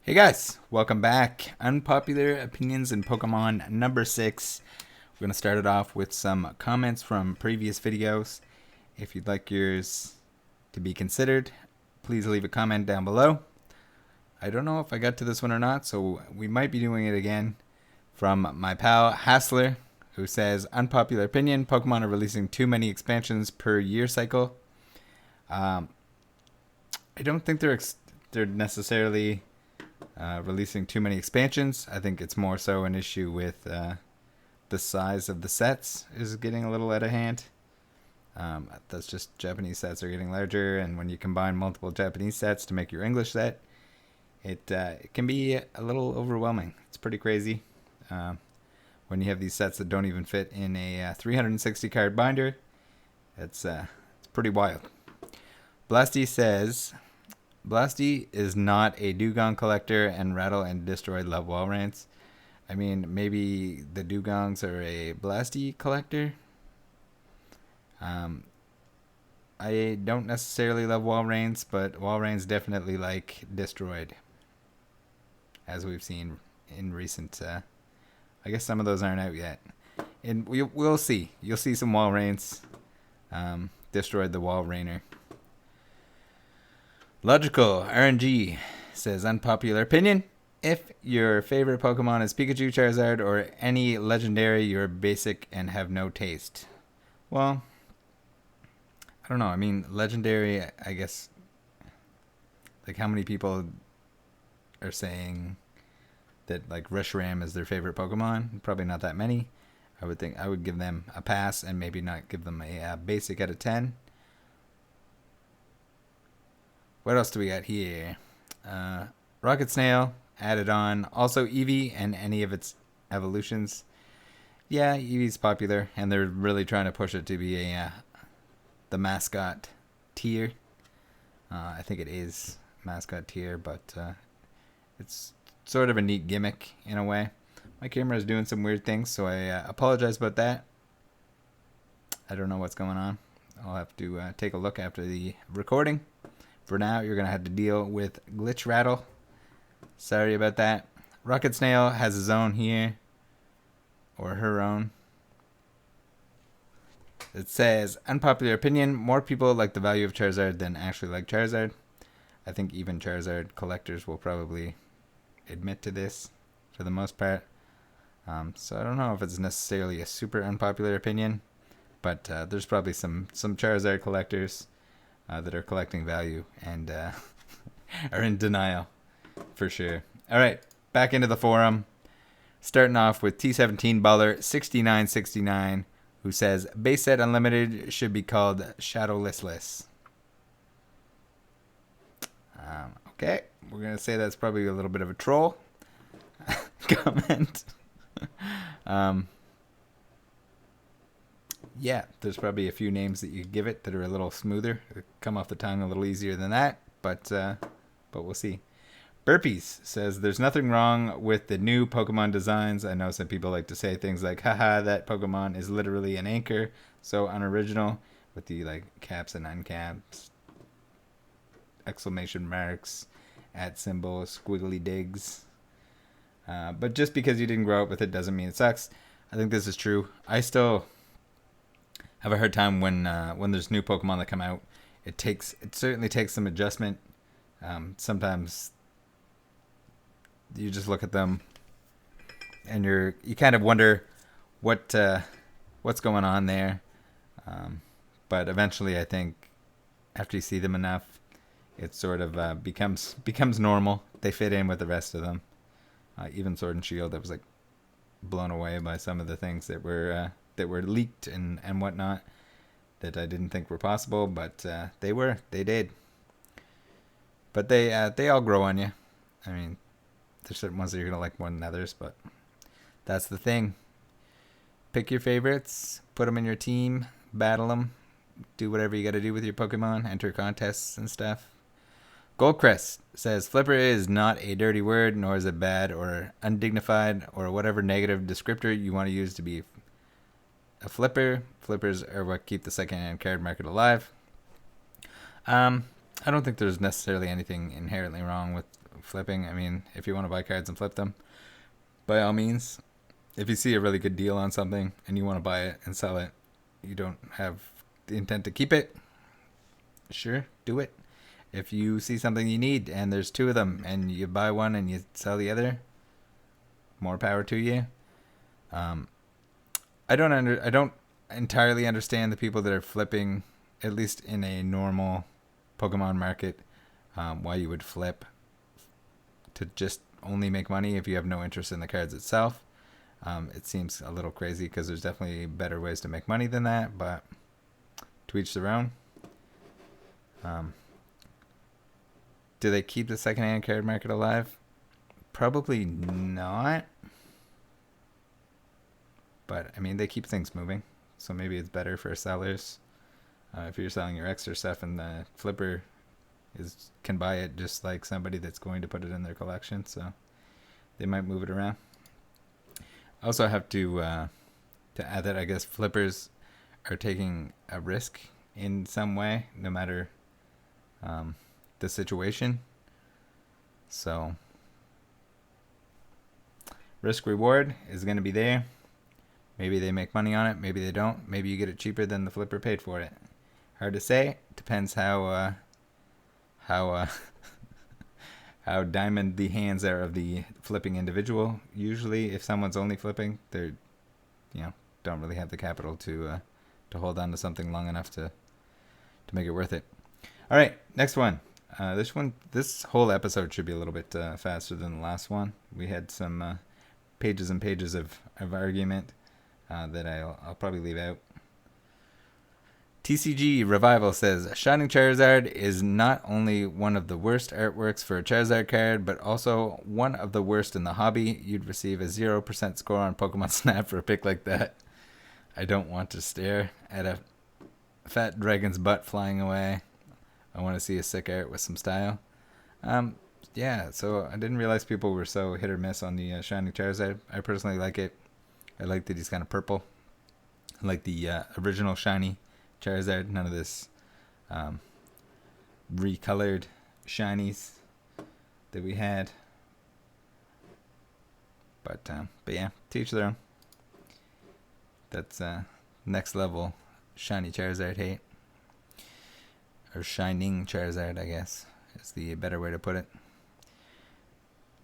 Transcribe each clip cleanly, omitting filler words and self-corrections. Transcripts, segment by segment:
Hey guys, welcome back. Unpopular opinions in Pokemon number 6. We're going to start it off with some comments from previous videos. If you'd like yours to be considered, please leave a comment down below. I don't know if I got to this one or not, so we might be doing it again. From my pal Hassler, who says, unpopular opinion, Pokemon are releasing too many expansions per year cycle. I don't think they're necessarily releasing too many expansions. I think it's more so an issue with the size of the sets is getting a little out of hand. That's just Japanese sets are getting larger, and when you combine multiple Japanese sets to make your English set, it can be a little overwhelming. It's pretty crazy when you have these sets that don't even fit in a 360 card binder. It's pretty wild. Blasty says, Blasty is not a dugong collector and rattle and destroy love Walreins. I mean, maybe the dugongs are a Blasty collector. I don't necessarily love Walreins, but Walreins definitely like destroyed, as we've seen in recent. I guess some of those aren't out yet, and we'll see. You'll see some Walreins destroyed the Walreiner. Logical RNG says, unpopular opinion. If your favorite Pokemon is Pikachu, Charizard, or any legendary, you're basic and have no taste. Well, I don't know. I mean, legendary, I guess, like how many people are saying that like Reshiram is their favorite Pokemon? Probably not that many. I would think I would give them a pass and maybe not give them a basic out of 10. What else do we got here? Rocket Snail added on. Also Eevee and any of its evolutions. Yeah, Eevee's popular, and they're really trying to push it to be the mascot tier. I think it is mascot tier, but it's sort of a neat gimmick in a way. My camera is doing some weird things, so I apologize about that. I don't know what's going on. I'll have to take a look after the recording. For now, you're going to have to deal with Glitch Rattle. Sorry about that. Rocket Snail has his own here. Or her own. It says, unpopular opinion, more people like the value of Charizard than actually like Charizard. I think even Charizard collectors will probably admit to this for the most part. So I don't know if it's necessarily a super unpopular opinion. But there's probably some Charizard collectors that are collecting value and are in denial for sure. All right, back into the forum. Starting off with T17 Baller 6969, who says base set unlimited should be called Shadowless. Okay, we're gonna say that's probably a little bit of a troll comment. Yeah, there's probably a few names that you could give it that are a little smoother, come off the tongue a little easier than that, but we'll see. Burpees says, there's nothing wrong with the new Pokemon designs. I know some people like to say things like, haha, that Pokemon is literally an anchor, so unoriginal, with the like caps and uncaps, exclamation marks, at symbols, squiggly digs. But just because you didn't grow up with it doesn't mean it sucks. I think this is true. I still have a hard time when there's new Pokemon that come out. It certainly takes some adjustment. Sometimes you just look at them and you kind of wonder what's going on there. But eventually, I think after you see them enough, it sort of becomes normal. They fit in with the rest of them. Even Sword and Shield, I was like blown away by some of the things that were leaked and whatnot that I didn't think were possible, but they did. But they all grow on you. I mean, there's certain ones that you're gonna like more than others, but that's the thing. Pick your favorites, put them in your team, battle them, do whatever you got to do with your Pokemon, enter contests and stuff. Goldcrest says, flipper is not a dirty word, nor is it bad or undignified or whatever negative descriptor you want to use to be a flipper. Flippers are what keep the second-hand card market alive. I don't think there's necessarily anything inherently wrong flipping. I mean, if you want to buy cards and flip them, by all means. If you see a really good deal on something and you want to buy it and sell it, you don't have the intent to keep it, sure, do it. If you see something you need and there's two of them and you buy one and you sell the other, more power to you. I don't entirely understand the people that are flipping, at least in a normal Pokemon market, why you would flip to just only make money if you have no interest in the cards itself. It seems a little crazy because there's definitely better ways to make money than that, but to each their own. Do they keep the secondhand card market alive? Probably not. But, I mean, they keep things moving, so maybe it's better for sellers. If you're selling your extra stuff and the flipper can buy it just like somebody that's going to put it in their collection, so they might move it around. I also have to add that I guess flippers are taking a risk in some way, no matter the situation. So risk reward is going to be there. Maybe they make money on it. Maybe they don't. Maybe you get it cheaper than the flipper paid for it. Hard to say. Depends how how diamond the hands are of the flipping individual. Usually, if someone's only flipping, they're, don't really have the capital to hold on to something long enough to make it worth it. All right, next one. This whole episode should be a little bit faster than the last one. We had some pages and pages of argument that I'll probably leave out. TCG Revival says, Shining Charizard is not only one of the worst artworks for a Charizard card, but also one of the worst in the hobby. You'd receive a 0% score on Pokemon Snap for a pick like that. I don't want to stare at a fat dragon's butt flying away. I want to see a sick art with some style. Yeah, so I didn't realize people were so hit or miss on the Shining Charizard. I personally like it. I like that he's kind of purple. I like the original shiny Charizard, none of this recolored shinies that we had. But yeah, to each their own. That's next level shiny Charizard hate. Or shining Charizard, I guess, is the better way to put it.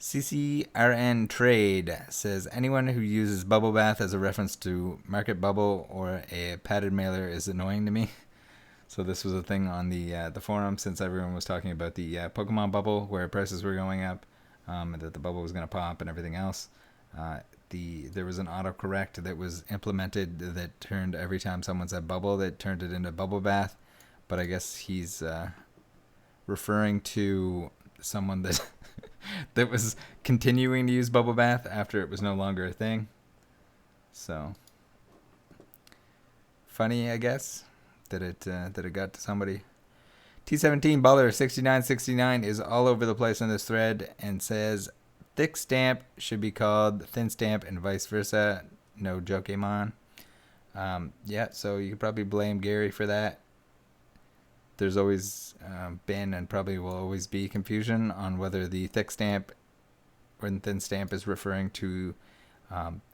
CCRN Trade says, anyone who uses Bubble Bath as a reference to Market Bubble or a padded mailer is annoying to me. So this was a thing on the forum, since everyone was talking about the Pokemon bubble where prices were going up, and that the bubble was going to pop and everything else. There was an autocorrect that was implemented that turned, every time someone said bubble, that turned it into Bubble Bath. But I guess he's referring to someone that that was continuing to use Bubble Bath after it was no longer a thing. So funny, I guess, that it got to somebody. T17 Baller 6969 is all over the place on this thread and says thick stamp should be called thin stamp and vice versa. No Jokemon. Yeah, so you could probably blame Gary for that. There's always been and probably will always be confusion on whether the thick stamp or the thin stamp is referring to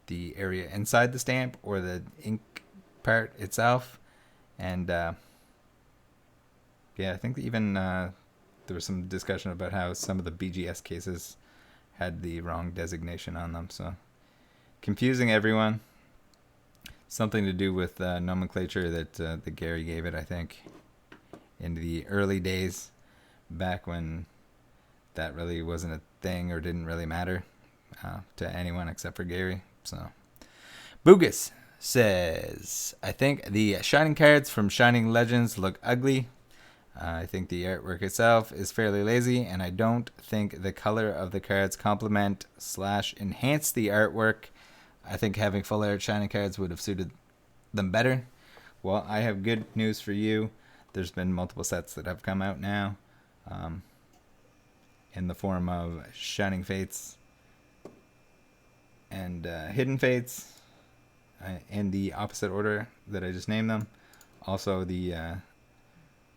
the area inside the stamp or the ink part itself. And yeah, I think even there was some discussion about how some of the BGS cases had the wrong designation on them. So confusing everyone. Something to do with nomenclature that Gary gave it, I think, in the early days, back when that really wasn't a thing or didn't really matter to anyone except for Gary. So Boogus says, I think the Shining cards from Shining Legends look ugly. I think the artwork itself is fairly lazy, and I don't think the color of the cards complement / enhance the artwork. I think having full art Shining cards would have suited them better. Well, I have good news for you. There's been multiple sets that have come out now in the form of Shining Fates and Hidden Fates in the opposite order that I just named them. Also, the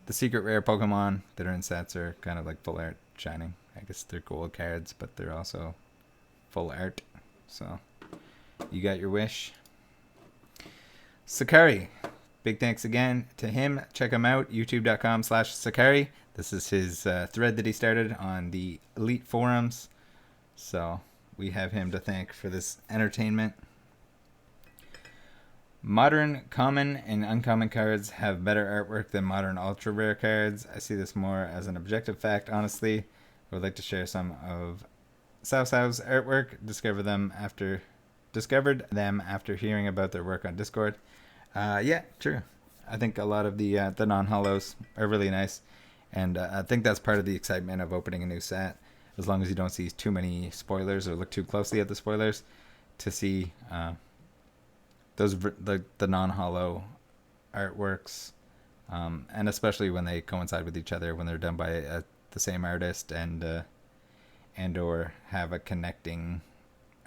secret rare Pokemon that are in sets are kind of like full art Shining. I guess they're gold cards, but they're also full art. So you got your wish. Sacari, big thanks again to him. Check him out, youtube.com/Sacari. This is his thread that he started on the Elite forums. So we have him to thank for this entertainment. Modern common and uncommon cards have better artwork than modern ultra rare cards. I see this more as an objective fact, honestly. I would like to share some of Sau's artwork. Discovered them after hearing about their work on Discord. Yeah, true. I think a lot of the non-hollows are really nice, and I think that's part of the excitement of opening a new set. As long as you don't see too many spoilers or look too closely at the spoilers, to see the non-hollow artworks, and especially when they coincide with each other, when they're done by the same artist and or have a connecting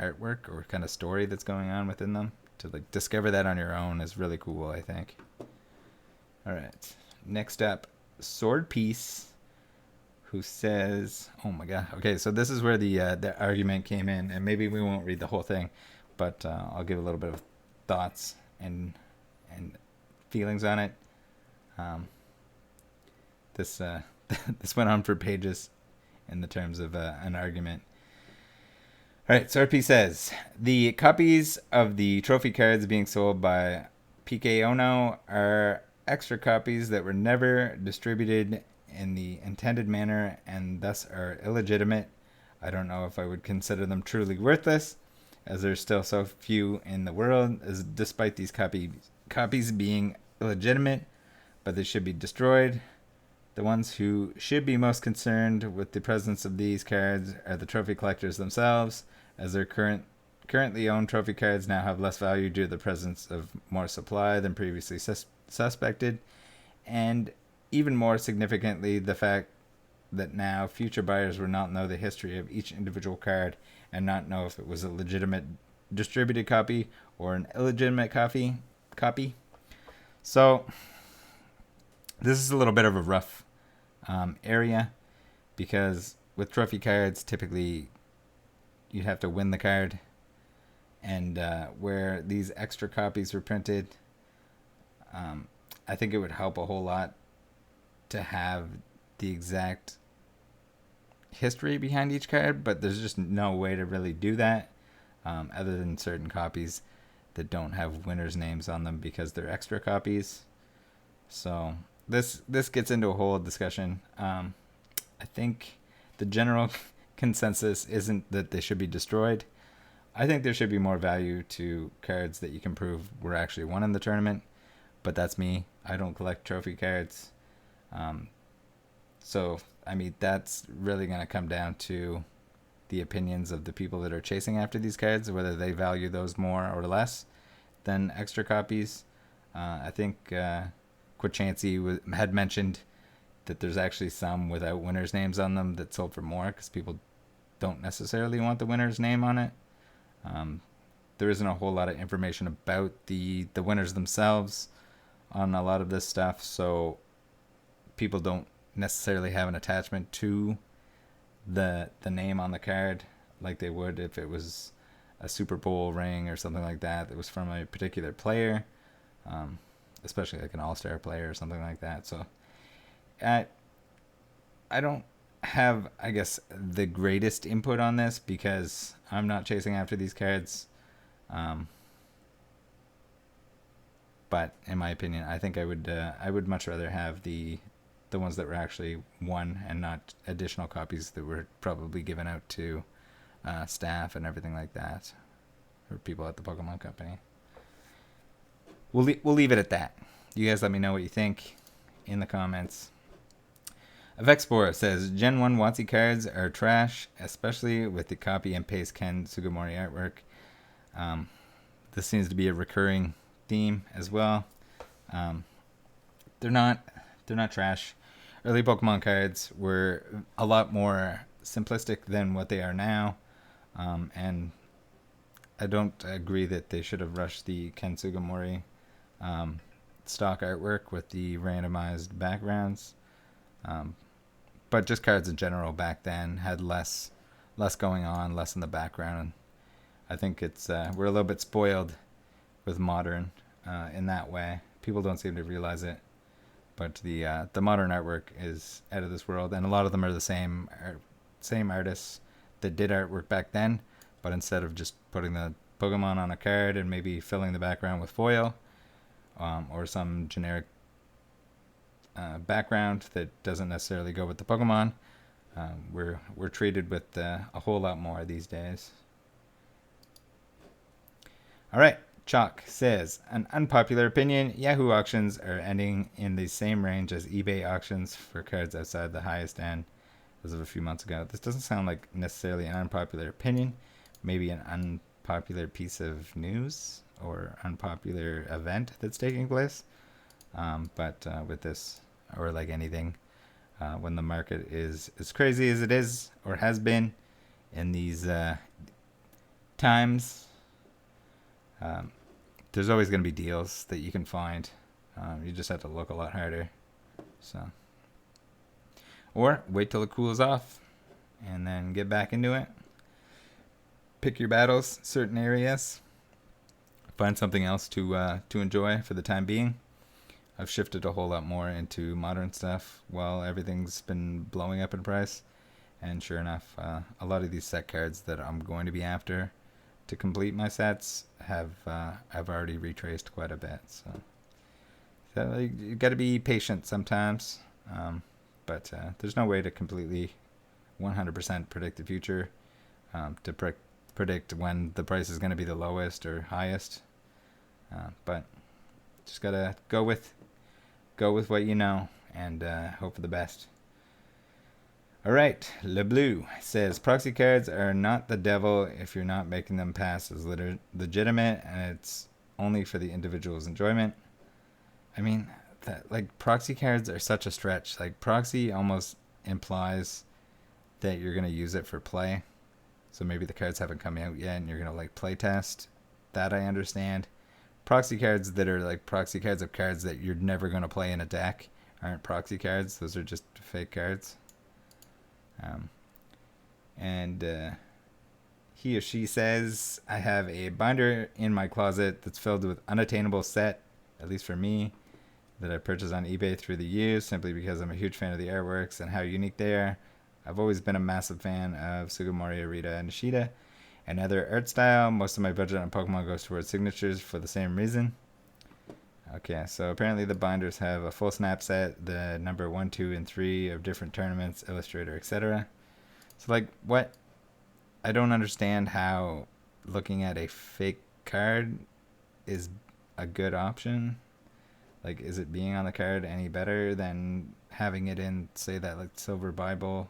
artwork or kind of story that's going on within them. To like discover that on your own is really cool, I think. All right, next up, Sword Piece, who says, "Oh my god." Okay, so this is where the argument came in, and maybe we won't read the whole thing, but I'll give a little bit of thoughts and feelings on it. This this went on for pages in the terms of an argument. All right, Sword says, the copies of the trophy cards being sold by PK Ono are extra copies that were never distributed in the intended manner and thus are illegitimate. I don't know if I would consider them truly worthless, as there's still so few in the world, as despite these copies being illegitimate, but they should be destroyed. The ones who should be most concerned with the presence of these cards are the trophy collectors themselves, as their currently owned trophy cards now have less value due to the presence of more supply than previously suspected, and even more significantly, the fact that now future buyers will not know the history of each individual card and not know if it was a legitimate distributed copy or an illegitimate copy. So this is a little bit of a rough area, because with trophy cards, typically you'd have to win the card, and where these extra copies were printed, I think it would help a whole lot to have the exact history behind each card, but there's just no way to really do that, other than certain copies that don't have winners' names on them because they're extra copies. So this gets into a whole discussion. I think the general consensus isn't that they should be destroyed. I think there should be more value to cards that you can prove were actually won in the tournament, but that's me. I don't collect trophy cards. So, I mean, that's really going to come down to the opinions of the people that are chasing after these cards, whether they value those more or less than extra copies. I think Quachancy had mentioned that there's actually some without winners' names on them that sold for more because people don't necessarily want the winner's name on it. There isn't a whole lot of information about the winners themselves on a lot of this stuff, so people don't necessarily have an attachment to the name on the card like they would if it was a Super Bowl ring or something like that was from a particular player, especially like an all-star player or something like that. So I don't have, I guess, the greatest input on this because I'm not chasing after these cards. But in my opinion, I think I would much rather have the ones that were actually won and not additional copies that were probably given out to staff and everything like that, or people at the Pokemon Company. We'll leave it at that. You guys let me know what you think in the comments. Vexpor says, Gen 1 WotC cards are trash, especially with the copy and paste Ken Sugimori artwork. This seems to be a recurring theme as well. They're not trash. Early Pokemon cards were a lot more simplistic than what they are now, and I don't agree that they should have rushed the Ken Sugimori stock artwork with the randomized backgrounds. but just cards in general back then had less going on, less in the background. I think it's we're a little bit spoiled with modern in that way. People don't seem to realize it, but the modern artwork is out of this world, and a lot of them are the same artists that did artwork back then, but instead of just putting the Pokemon on a card and maybe filling the background with foil or some generic background that doesn't necessarily go with the Pokemon, we're treated with a whole lot more these days. All right. Chalk says, an unpopular opinion, Yahoo auctions are ending in the same range as eBay auctions for cards outside the highest end as of a few months ago. This doesn't sound like necessarily an unpopular opinion, maybe an unpopular piece of news or unpopular event that's taking place. But with this, or like anything, when the market is as crazy as it is or has been in these times, there's always going to be deals that you can find. You just have to look a lot harder. So, or wait till it cools off and then get back into it. Pick your battles, certain areas. Find something else to enjoy for the time being. I've shifted a whole lot more into modern stuff while everything's been blowing up in price. And sure enough, a lot of these set cards that I'm going to be after to complete my sets have I've already retraced quite a bit. So you got to be patient sometimes, but there's no way to completely 100% predict the future, to predict when the price is going to be the lowest or highest. But just gotta go with what you know and hope for the best. All right, Le Bleu says, proxy cards are not the devil if you're not making them pass as legitimate, and it's only for the individual's enjoyment. I mean, proxy cards are such a stretch. Like, proxy almost implies that you're going to use it for play. So maybe the cards haven't come out yet and you're going to play test. That I understand. Proxy cards that are proxy cards of cards that you're never going to play in a deck aren't proxy cards. Those are just fake cards. And he or she says, I have a binder in my closet that's filled with unattainable set, at least for me, that I purchased on eBay through the years simply because I'm a huge fan of the artworks and how unique they are. I've always been a massive fan of Sugimori, Arita, and Nishida and other art style. Most of my budget on Pokemon goes towards signatures for the same reason. Okay, so apparently the binders have a full snap set, the number 1, 2, and 3 of different tournaments, illustrator, etc. So what? I don't understand how looking at a fake card is a good option. Is it being on the card any better than having it in, say, that Silver Bible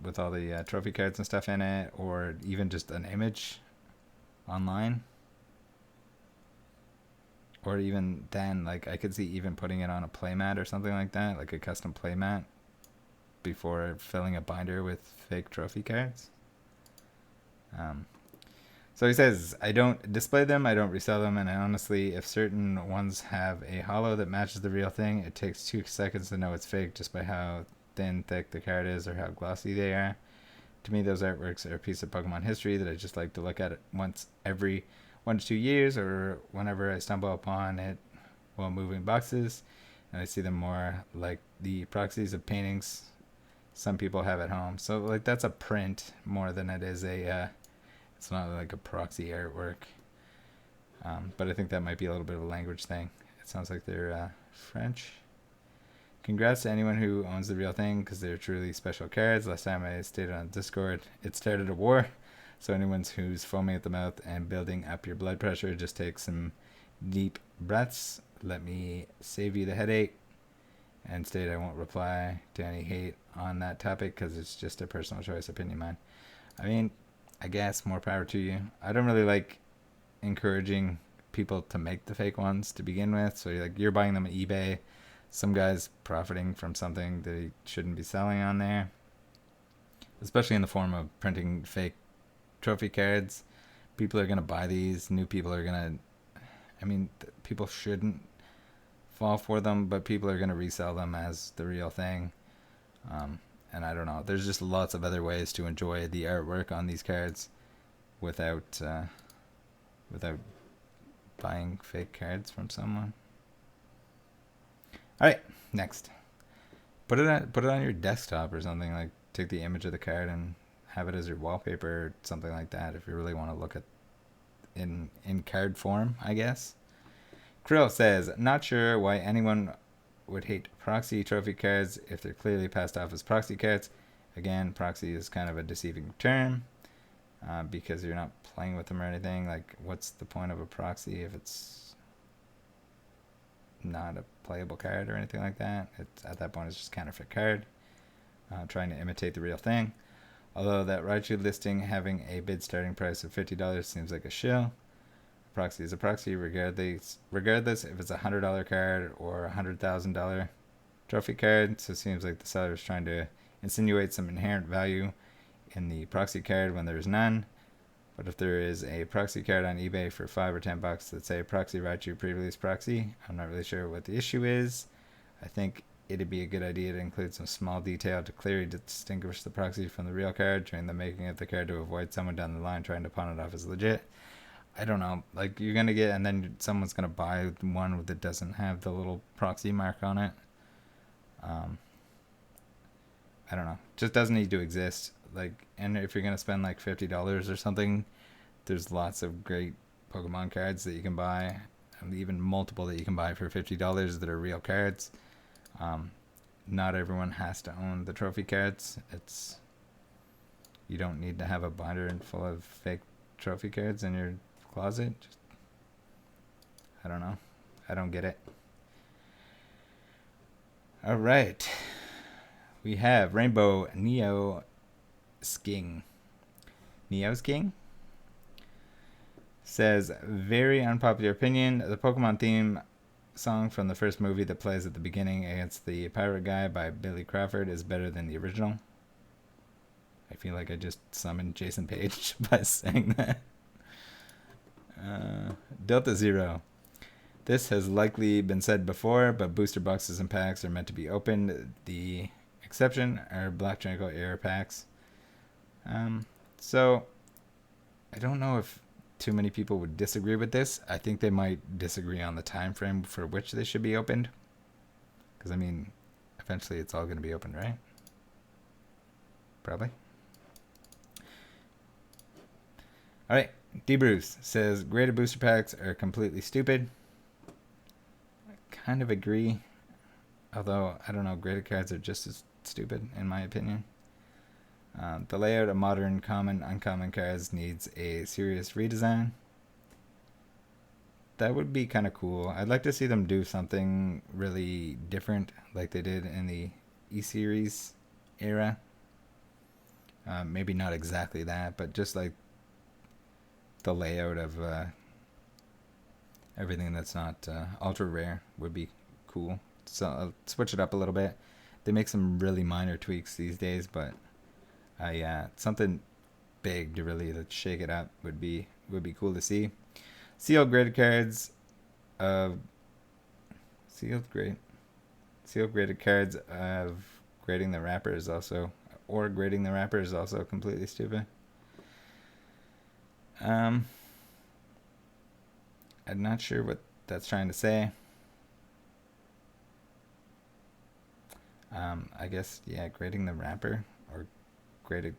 with all the trophy cards and stuff in it, or even just an image online? Or even then, I could see even putting it on a playmat or something like that, like a custom playmat, before filling a binder with fake trophy cards. So he says, I don't display them, I don't resell them, and honestly, if certain ones have a holo that matches the real thing, it takes 2 seconds to know it's fake just by how thin, thick the card is or how glossy they are. To me, those artworks are a piece of Pokemon history that I just like to look at once every 1 to 2 years, or whenever I stumble upon it while moving boxes, and I see them more like the proxies of paintings some people have at home. So that's a print more than it is it's not like a proxy artwork. But I think that might be a little bit of a language thing. It sounds like they're French. Congrats to anyone who owns the real thing, because they're truly special cards. Last time I stated on Discord, it started a war. So anyone who's foaming at the mouth and building up your blood pressure, just take some deep breaths. Let me save you the headache. And state I won't reply to any hate on that topic because it's just a personal choice, opinion, mine. I mean, I guess more power to you. I don't really like encouraging people to make the fake ones to begin with. So you're buying them on eBay. Some guy's profiting from something that he shouldn't be selling on there, especially in the form of printing fake trophy cards. People are going to buy these. New people are going to, people shouldn't fall for them, but people are going to resell them as the real thing. And I don't know. There's just lots of other ways to enjoy the artwork on these cards without without buying fake cards from someone. All right, next. Put it on your desktop or something. Like take the image of the card and have it as your wallpaper or something like that. If you really want to look at in card form, I guess. Krill says, not sure why anyone would hate proxy trophy cards if they're clearly passed off as proxy cards. Again, proxy is kind of a deceiving term because you're not playing with them or anything. Like, what's the point of a proxy if it's not a playable card or anything like that? At that point, it's just counterfeit card, trying to imitate the real thing. Although that Raichu listing having a bid starting price of $50 seems like a shill. Proxy is a proxy regardless if it's a $100 card or a $100,000 trophy card. So it seems like the seller is trying to insinuate some inherent value in the proxy card when there's none. But if there is a proxy card on eBay for $5 or $10 that say proxy Raichu pre-release proxy, I'm not really sure what the issue is. I think it'd be a good idea to include some small detail to clearly distinguish the proxy from the real card during the making of the card to avoid someone down the line trying to pawn it off as legit. I don't know. Like, you're going to get, and then someone's going to buy one that doesn't have the little proxy mark on it. I don't know. Just doesn't need to exist. Like, and if you're going to spend like $50 or something, there's lots of great Pokemon cards that you can buy, and even multiple that you can buy for $50 that are real cards. Not everyone has to own the trophy cards. You don't need to have a binder full of fake trophy cards in your closet. Just, I don't know. I don't get it. All right. We have Rainbow Neo Sking. Neo Sking says, very unpopular opinion. The Pokemon theme song from the first movie that plays at the beginning against the pirate guy by Billy Crawford is better than the original. I feel like I just summoned Jason Page by saying that. Delta Zero. This has likely been said before, but booster boxes and packs are meant to be opened. The exception are Black Triangle Air packs. So I don't know if too many people would disagree with this. I think they might disagree on the time frame for which they should be opened. Because, I mean, eventually it's all going to be opened, right? Probably. All right. D. Bruce says, graded booster packs are completely stupid. I kind of agree. Although, I don't know, graded cards are just as stupid, in my opinion. The layout of modern common, uncommon cards needs a serious redesign. That would be kind of cool. I'd like to see them do something really different like they did in the E-Series era. Maybe not exactly that, but just like the layout of everything that's not ultra rare would be cool. So I'll switch it up a little bit. They make some really minor tweaks these days, but something big to really shake it up would be cool to see. Sealed graded cards sealed graded cards of grading the wrapper is also completely stupid. I'm not sure what that's trying to say. I guess, yeah, grading the wrapper or graded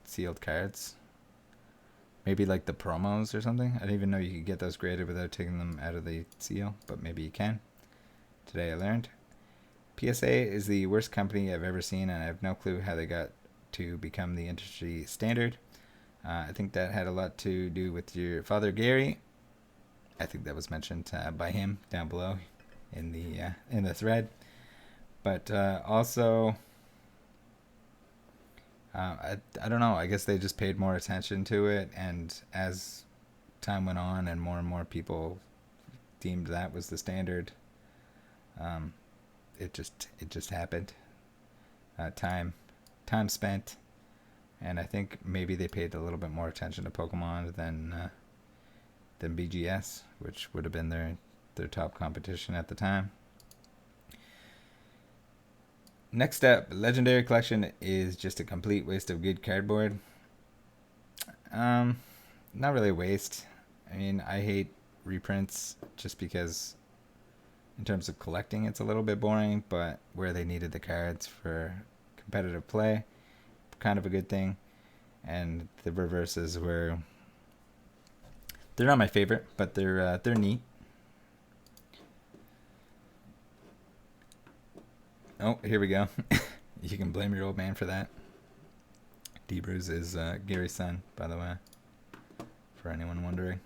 sealed cards. Maybe like the promos or something. I didn't even know you could get those graded without taking them out of the seal, but maybe you can. Today I learned. PSA is the worst company I've ever seen, and I have no clue how they got to become the industry standard. I think that had a lot to do with your father, Gary. I think that was mentioned by him down below in the thread. But also, I don't know. I guess they just paid more attention to it, and as time went on, and more people deemed that was the standard, it just happened. Time spent, and I think maybe they paid a little bit more attention to Pokemon than BGS, which would have been their top competition at the time. Next up, Legendary Collection is just a complete waste of good cardboard. Not really a waste. I mean, I hate reprints just because in terms of collecting it's a little bit boring, but where they needed the cards for competitive play, kind of a good thing. And the reverses were, they're not my favorite, but they're neat. Oh, here we go. You can blame your old man for that. D-Bruce is Gary's son, by the way, for anyone wondering.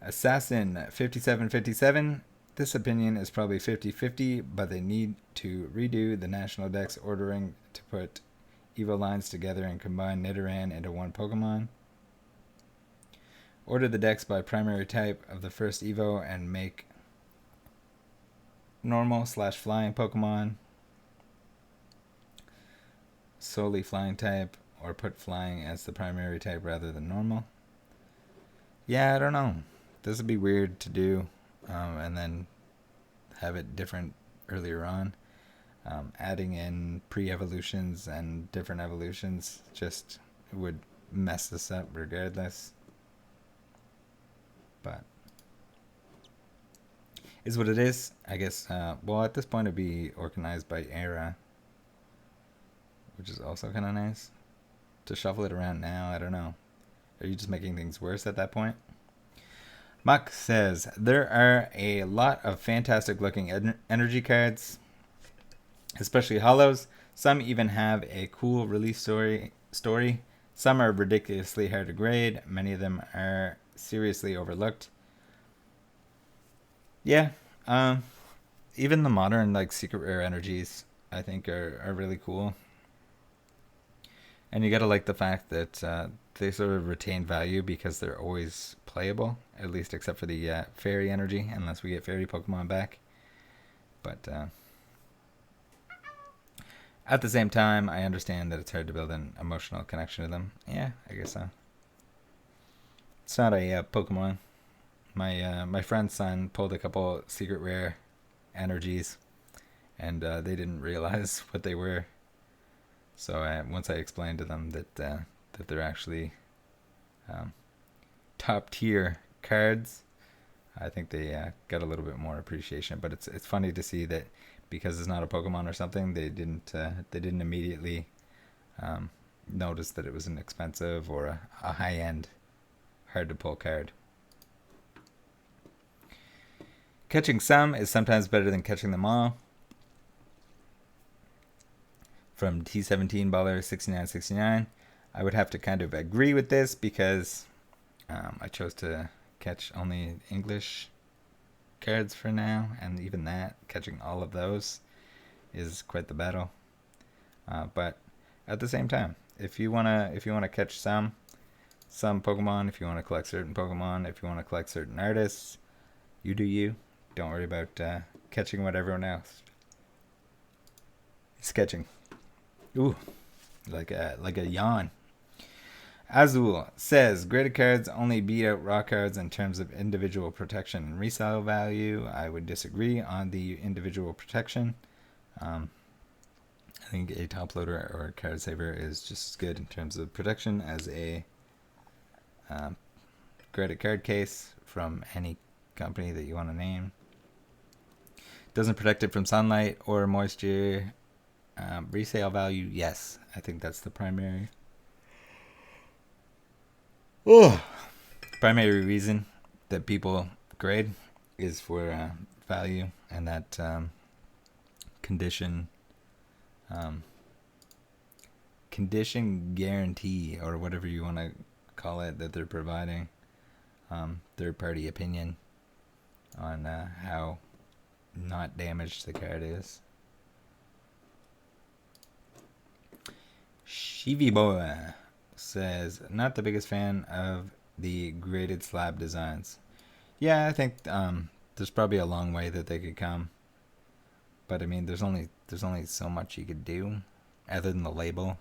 Assassin 5757. This opinion is probably 50-50, but they need to redo the national dex ordering to put Evo lines together and combine Nidoran into one Pokemon. Order the dex by primary type of the first Evo and make normal/flying Pokemon solely flying type, or put flying as the primary type rather than normal. Yeah, I don't know. This would be weird to do, and then have it different earlier on. Adding in pre-evolutions and different evolutions just would mess this up regardless. But is what it is, I guess. Well, at this point it'd be organized by era, which is also kind of nice. To shuffle it around now, I don't know. Are you just making things worse at that point? Muck says, there are a lot of fantastic looking energy cards, especially holos. Some even have a cool release story. Some are ridiculously hard to grade. Many of them are seriously overlooked. Yeah, even the modern like secret rare energies I think are really cool. And you gotta like the fact that they sort of retain value because they're always playable, at least except for the fairy energy, unless we get fairy Pokemon back. But at the same time, I understand that it's hard to build an emotional connection to them. Yeah, I guess so. It's not a Pokemon. My friend's son pulled a couple secret rare energies, and they didn't realize what they were. So once I explained to them that they're actually top tier cards, I think they got a little bit more appreciation. But it's funny to see that because it's not a Pokemon or something, they didn't immediately notice that it was an expensive or a high end, hard to pull card. Catching some is sometimes better than catching them all. From T17 Baller 6969, I would have to kind of agree with this because I chose to catch only English cards for now, and even that, catching all of those is quite the battle. But at the same time, if you wanna catch some Pokemon, if you want to collect certain Pokemon, if you want to collect certain artists, you do you. Don't worry about catching what everyone else is catching. Ooh, like a yawn. Azul says, graded cards only beat out raw cards in terms of individual protection and resale value. I would disagree on the individual protection. I think a top loader or a card saver is just as good in terms of protection as a graded card case from any company that you want to name. Doesn't protect it from sunlight or moisture. Resale value, yes. I think that's the primary reason that people grade is for value and that condition guarantee, or whatever you want to call it, that they're providing. Third party opinion on how not damaged the card is. Shivi Boy says, not the biggest fan of the graded slab designs. Yeah, I think there's probably a long way that they could come. But I mean, there's only so much you could do other than the label.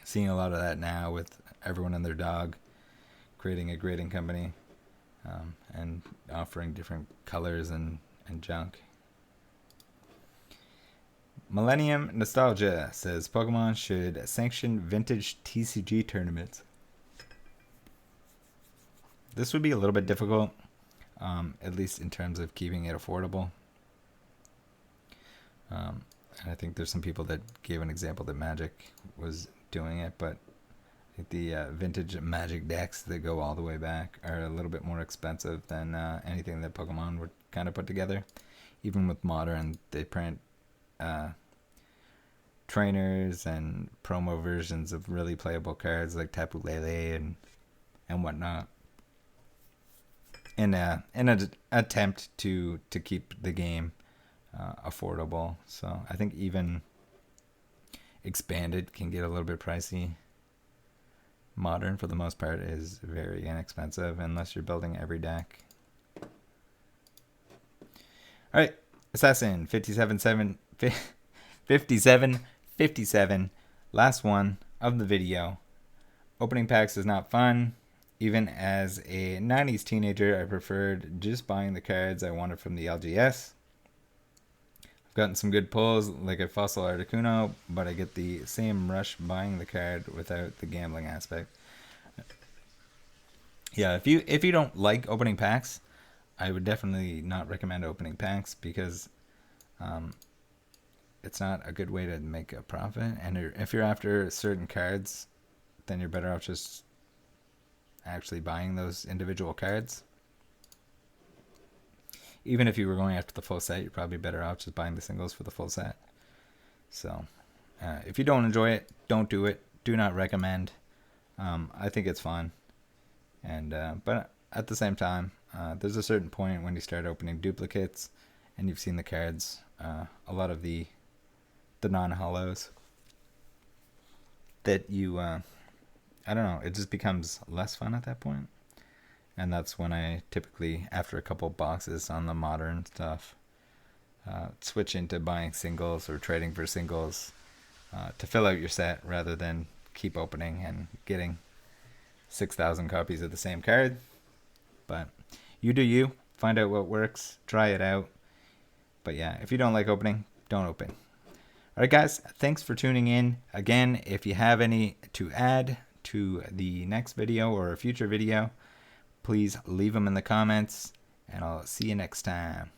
Seeing a lot of that now with everyone and their dog creating a grading company and offering different colors and junk. Millennium Nostalgia says Pokemon should sanction vintage TCG tournaments. This would be a little bit difficult, at least in terms of keeping it affordable. And I think there's some people that gave an example that Magic was doing it, but I think the vintage Magic decks that go all the way back are a little bit more expensive than anything that Pokemon would kind of put together. Even with Modern, they print trainers and promo versions of really playable cards like Tapu Lele and whatnot, in an attempt to keep the game affordable. So I think even expanded can get a little bit pricey. Modern, for the most part, is very inexpensive unless you're building every deck. All right, Assassin 57, last one of the video. Opening packs is not fun. Even as a 90s teenager, I preferred just buying the cards I wanted from the LGS. I've gotten some good pulls, like a Fossil Articuno, but I get the same rush buying the card without the gambling aspect. Yeah, if you don't like opening packs, I would definitely not recommend opening packs, because it's not a good way to make a profit. And if you're after certain cards, then you're better off just actually buying those individual cards. Even if you were going after the full set, you're probably better off just buying the singles for the full set. So if you don't enjoy it, don't do it. Do not recommend. I think it's fun. And but at the same time, there's a certain point when you start opening duplicates and you've seen the cards, a lot of the non-hollows, that you, I don't know, it just becomes less fun at that point. And that's when I typically, after a couple boxes on the Modern stuff, switch into buying singles or trading for singles to fill out your set, rather than keep opening and getting 6,000 copies of the same card. But you do you. Find out what works. Try it out. But yeah, if you don't like opening, don't open. All right, guys, thanks for tuning in. Again, if you have any to add to the next video or a future video, please leave them in the comments, and I'll see you next time.